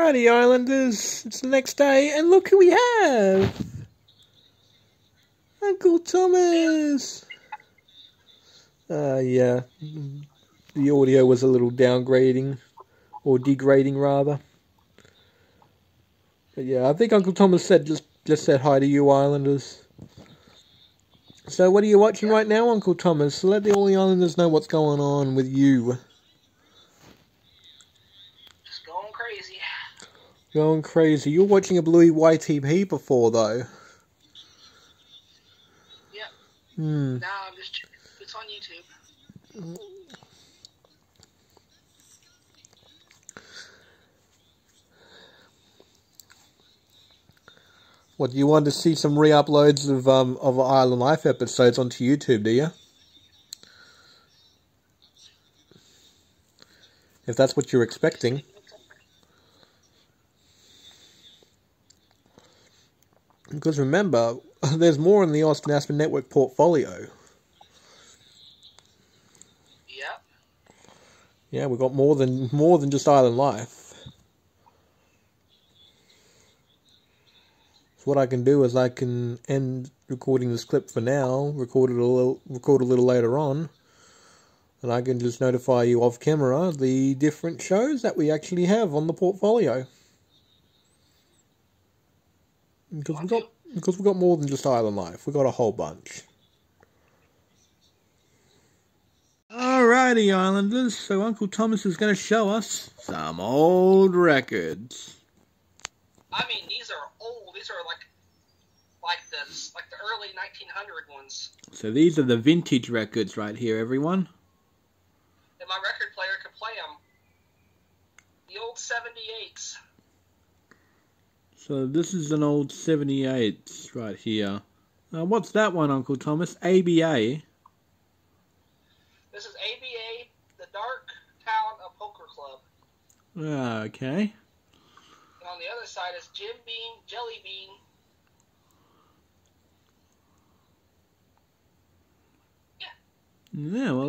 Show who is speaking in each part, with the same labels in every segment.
Speaker 1: Alrighty, Islanders. It's the next day, and look who we have! Uncle Thomas! Yeah. The audio was a little downgrading, or degrading rather. But yeah, I think Uncle Thomas said just said hi to you, Islanders. So what are you watching right now, Uncle Thomas? Let all the Islanders know what's going on with you.
Speaker 2: Just going crazy.
Speaker 1: Going crazy. You're watching a Bluey YTP before, though.
Speaker 2: Yep.
Speaker 1: Hmm.
Speaker 2: Now I'm just checking. It's on YouTube.
Speaker 1: What, you want to see some re-uploads of Island Life episodes onto YouTube, do you? If that's what you're expecting. Because remember, there's more in the Austin Aspen Network portfolio.
Speaker 2: Yep.
Speaker 1: Yeah, we've got more than just Island Life. So what I can do is I can end recording this clip for now, record a little later on, and I can just notify you off camera the different shows that we actually have on the portfolio. Because we've got more than just Island Life. We've got a whole bunch. Alrighty, Islanders. So Uncle Thomas is going to show us some old records.
Speaker 2: I mean, these are old. These are like the early 1900 ones.
Speaker 1: So these are the vintage records right here, everyone.
Speaker 2: And my record player can play them. The old 78s.
Speaker 1: So this is an old 78 right here. What's that one, Uncle Thomas? ABA.
Speaker 2: This is ABA, the Dark Town of Poker Club.
Speaker 1: Okay.
Speaker 2: And on the other side is Jim Beam, Jelly Bean.
Speaker 1: Yeah, well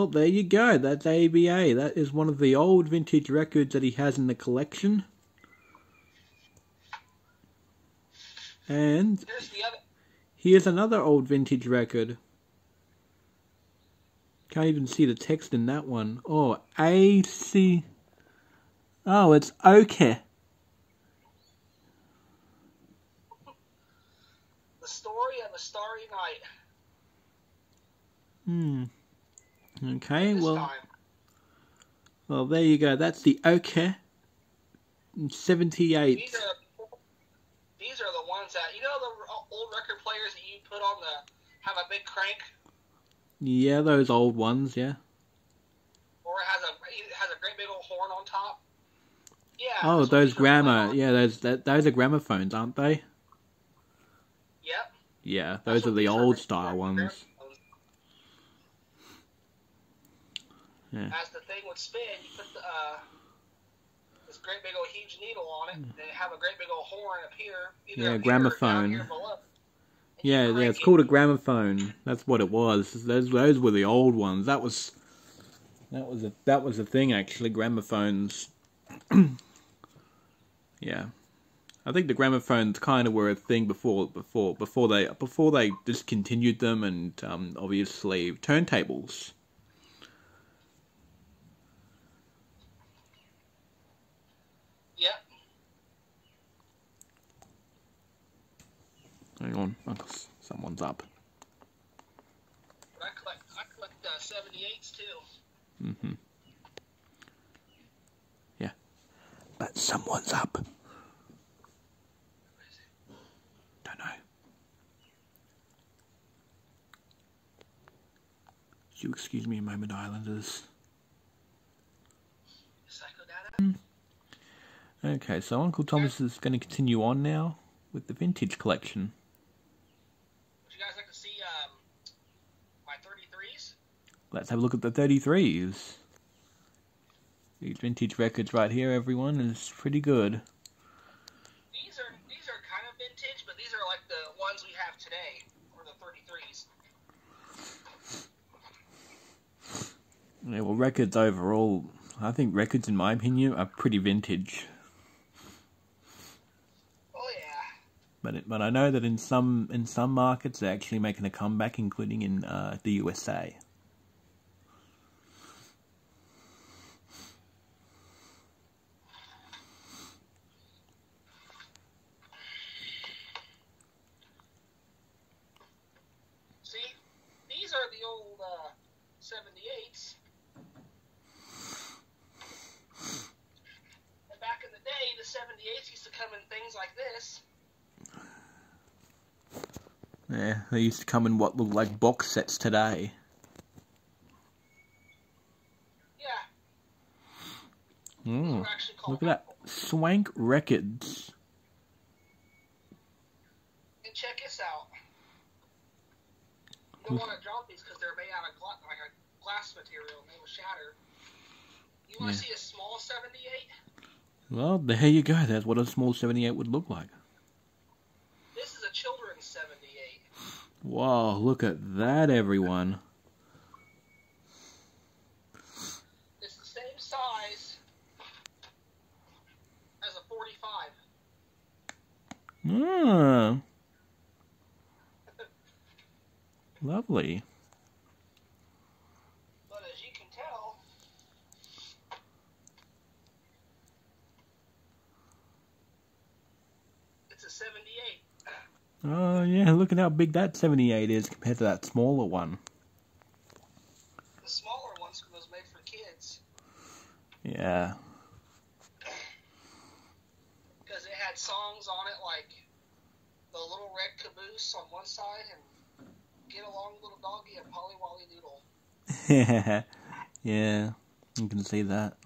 Speaker 1: there you go. That's ABA. That is one of the old vintage records that he has in the collection. And here's another old vintage record. Can't even see the text in that one. Oh, AC. Oh, it's okay.
Speaker 2: The Story of a Starry Night.
Speaker 1: Okay, well, there you go. That's the okay. 78.
Speaker 2: These are the ones that, you know, the old record players that you put on have a big crank?
Speaker 1: Yeah, those old ones, yeah.
Speaker 2: Or it has a great big old horn on top? Yeah.
Speaker 1: Oh, those those are gramophones, aren't they?
Speaker 2: Yep.
Speaker 1: Yeah, those are the old style ones. Yeah.
Speaker 2: As the thing would spin, you put this great big old huge needle on it, and it have a great big old horn up here.
Speaker 1: Yeah, gramophone. Yeah, it's called a gramophone. That's what it was. Those were the old ones. That was the thing actually. Gramophones. Yeah, I think the gramophones kind of were a thing before they discontinued them, and obviously turntables.
Speaker 2: Yep.
Speaker 1: Hang on, someone's up.
Speaker 2: I collect 78s too.
Speaker 1: Mm-hmm. Yeah, but someone's up. Don't know. You excuse me a moment, Islanders. Okay, so Uncle Thomas is going to continue on now with the vintage collection.
Speaker 2: Would you guys like to see my 33s?
Speaker 1: Let's have a look at the 33s. These vintage records right here, everyone, is pretty good.
Speaker 2: These are kind of vintage, but these are like the ones we have today, or the 33s.
Speaker 1: Yeah, well, records overall I think records, in my opinion, are pretty vintage.
Speaker 2: Oh yeah.
Speaker 1: But I know that in some markets they're actually making a comeback, including in the USA.
Speaker 2: See, these are the old 78s. And back in the day, the 78s used to come in things like this.
Speaker 1: Yeah, they used to come in what looked like box sets today.
Speaker 2: Yeah.
Speaker 1: Mm. Look at that. Swank Records.
Speaker 2: And check this out. You don't want to drop these because they're made out of like a glass material and they will shatter. You want to see a small 78?
Speaker 1: Well, there you go. That's what a small 78 would look like.
Speaker 2: This is a children's 78.
Speaker 1: Wow, look at that, everyone.
Speaker 2: It's the same size as a 45.
Speaker 1: Ah. Lovely.
Speaker 2: But as you can tell, it's a 78.
Speaker 1: Oh, yeah, look at how big that 78 is compared to that smaller one.
Speaker 2: The smaller one was made for kids.
Speaker 1: Yeah.
Speaker 2: Because it had songs on it like The Little Red Caboose on one side and Get Along Little Doggy and Polly Wolly Doodle.
Speaker 1: Yeah, you can see that.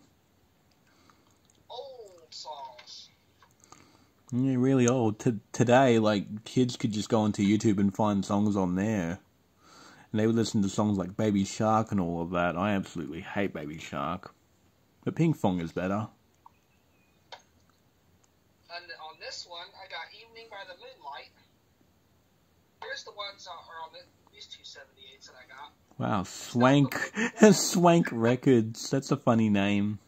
Speaker 2: Old songs.
Speaker 1: Yeah, really old. Today, like, kids could just go onto YouTube and find songs on there. And they would listen to songs like Baby Shark and all of that. I absolutely hate Baby Shark. But Ping Fong is better.
Speaker 2: And on this one, I got Evening by the Moonlight. Here's the ones that are on these two 78s that I got.
Speaker 1: Wow, Swank. Swank Records. That's a funny name.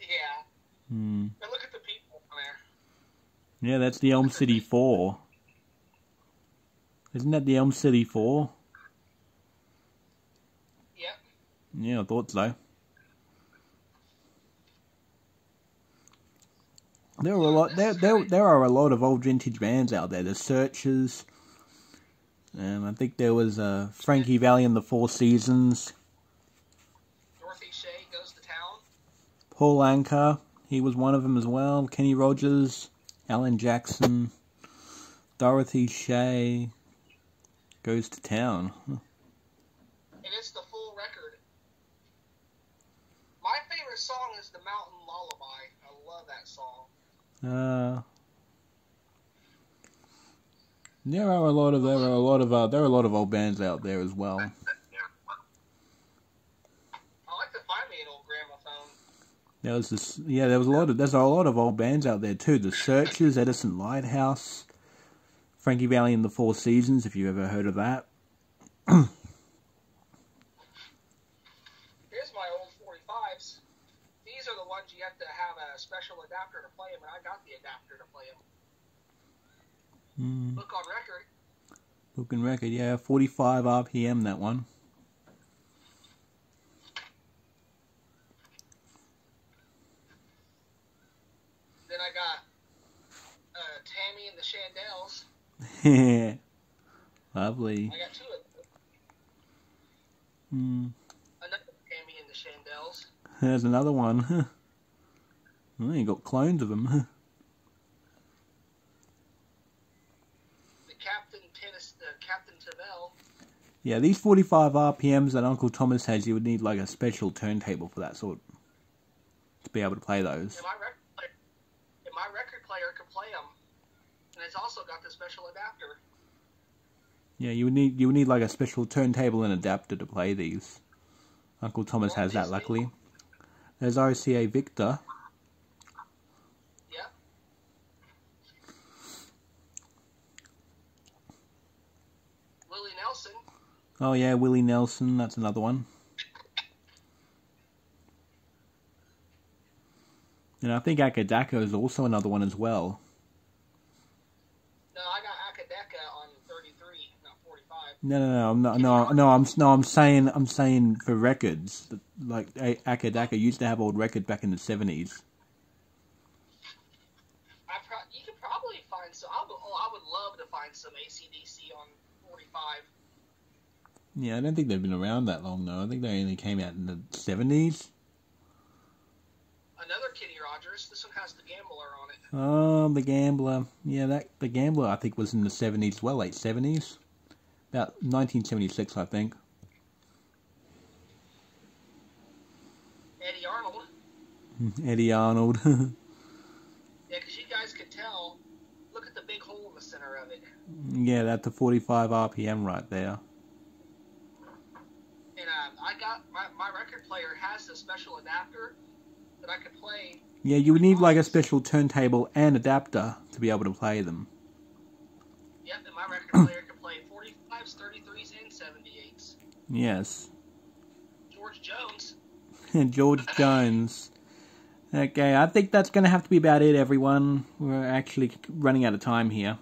Speaker 2: Yeah.
Speaker 1: Hmm.
Speaker 2: And look at the people on there.
Speaker 1: Yeah, that's the Elm City 4. Isn't that the Elm City 4?
Speaker 2: Yep.
Speaker 1: Yeah, I thought so. There are a lot. There are a lot of old vintage bands out there. The Searchers. I think there was Frankie Valli and the Four Seasons.
Speaker 2: Dorothy Shea Goes to Town.
Speaker 1: Paul Anka, he was one of them as well. Kenny Rogers, Alan Jackson, Dorothy Shea Goes to Town.
Speaker 2: And it's the full record. My favorite song is The Mountain Lullaby. I love that song.
Speaker 1: There are a lot of old bands out there as well.
Speaker 2: I like to find me an old gramophone.
Speaker 1: There's a lot of old bands out there too. The Searchers, Edison Lighthouse, Frankie Valli and the Four Seasons, if you ever heard of that.
Speaker 2: Here's my old 45s. These are the ones you have to have a special adapter to play them, and I got the adapter to play them. Look on record.
Speaker 1: Look on record, yeah, 45 RPM, that one.
Speaker 2: Then I got Tammy and the Shandells.
Speaker 1: Lovely.
Speaker 2: I got two of them. Another Tammy and the Shandells.
Speaker 1: There's another one. Oh, you got clones of them.
Speaker 2: Captain Tavell.
Speaker 1: Yeah, these 45 RPMs that Uncle Thomas has, you would need like a special turntable for that sort, to be able to play those.
Speaker 2: And my record player can play them, and it's also got the special adapter.
Speaker 1: Yeah, you would need like a special turntable and adapter to play these. Uncle Thomas has that, luckily. There's RCA Victor.
Speaker 2: Yeah. Willie Nelson.
Speaker 1: Oh yeah, Willie Nelson, that's another one. And I think Akadaka is also another one as well.
Speaker 2: No, I got Akadaka on 33, not 45.
Speaker 1: I'm saying for records. Like Akadaka used to have old records back in the 70s.
Speaker 2: You could probably find some. I would love to find some AC/DC on 45.
Speaker 1: Yeah, I don't think they've been around that long though. I think they only came out in the 70s.
Speaker 2: Another Kenny Rogers. This one has the Gambler on it.
Speaker 1: Oh, the Gambler. Yeah, the Gambler I think was in the 70s as well, late 70s. About 1976, I think.
Speaker 2: Eddie Arnold.
Speaker 1: Eddie Arnold.
Speaker 2: Yeah, because you guys could tell. Look at the big hole in the center of it.
Speaker 1: Yeah, that's the 45 RPM right there.
Speaker 2: And I got my record player has a special adapter that I could play.
Speaker 1: Yeah, you would need like a special turntable and adapter to be able to play them.
Speaker 2: Yep, and my record player can play 45s, 33s, and 78s.
Speaker 1: Yes.
Speaker 2: George Jones.
Speaker 1: George Jones. Okay, I think that's going to have to be about it, everyone. We're actually running out of time here.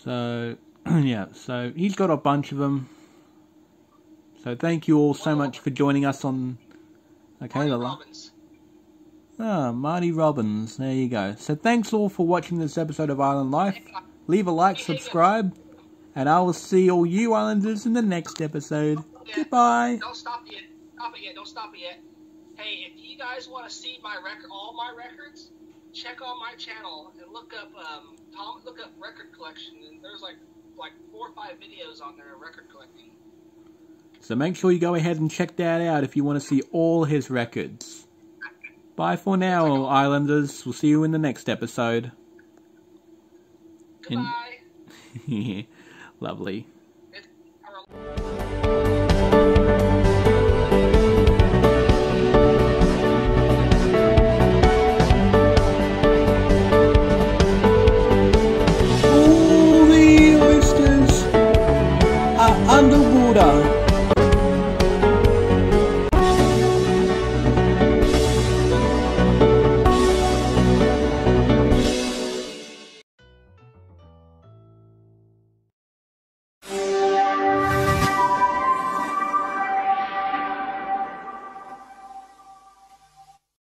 Speaker 1: So, yeah, so he's got a bunch of them. So thank you all so much for joining us on... Okay,
Speaker 2: Marty Robbins.
Speaker 1: Marty Robbins. There you go. So thanks all for watching this episode of Island Life. Leave a like, subscribe, and I will see all you Islanders in the next episode.
Speaker 2: Yeah.
Speaker 1: Goodbye.
Speaker 2: Don't stop yet. Don't stop it yet. Hey, if you guys want to see all my records, check on my channel and look up record collection. And there's like 4 or 5 videos on there of record collecting.
Speaker 1: So make sure you go ahead and check that out if you want to see all his records. Bye for now, Islanders. We'll see you in the next episode.
Speaker 2: Goodbye.
Speaker 1: Lovely.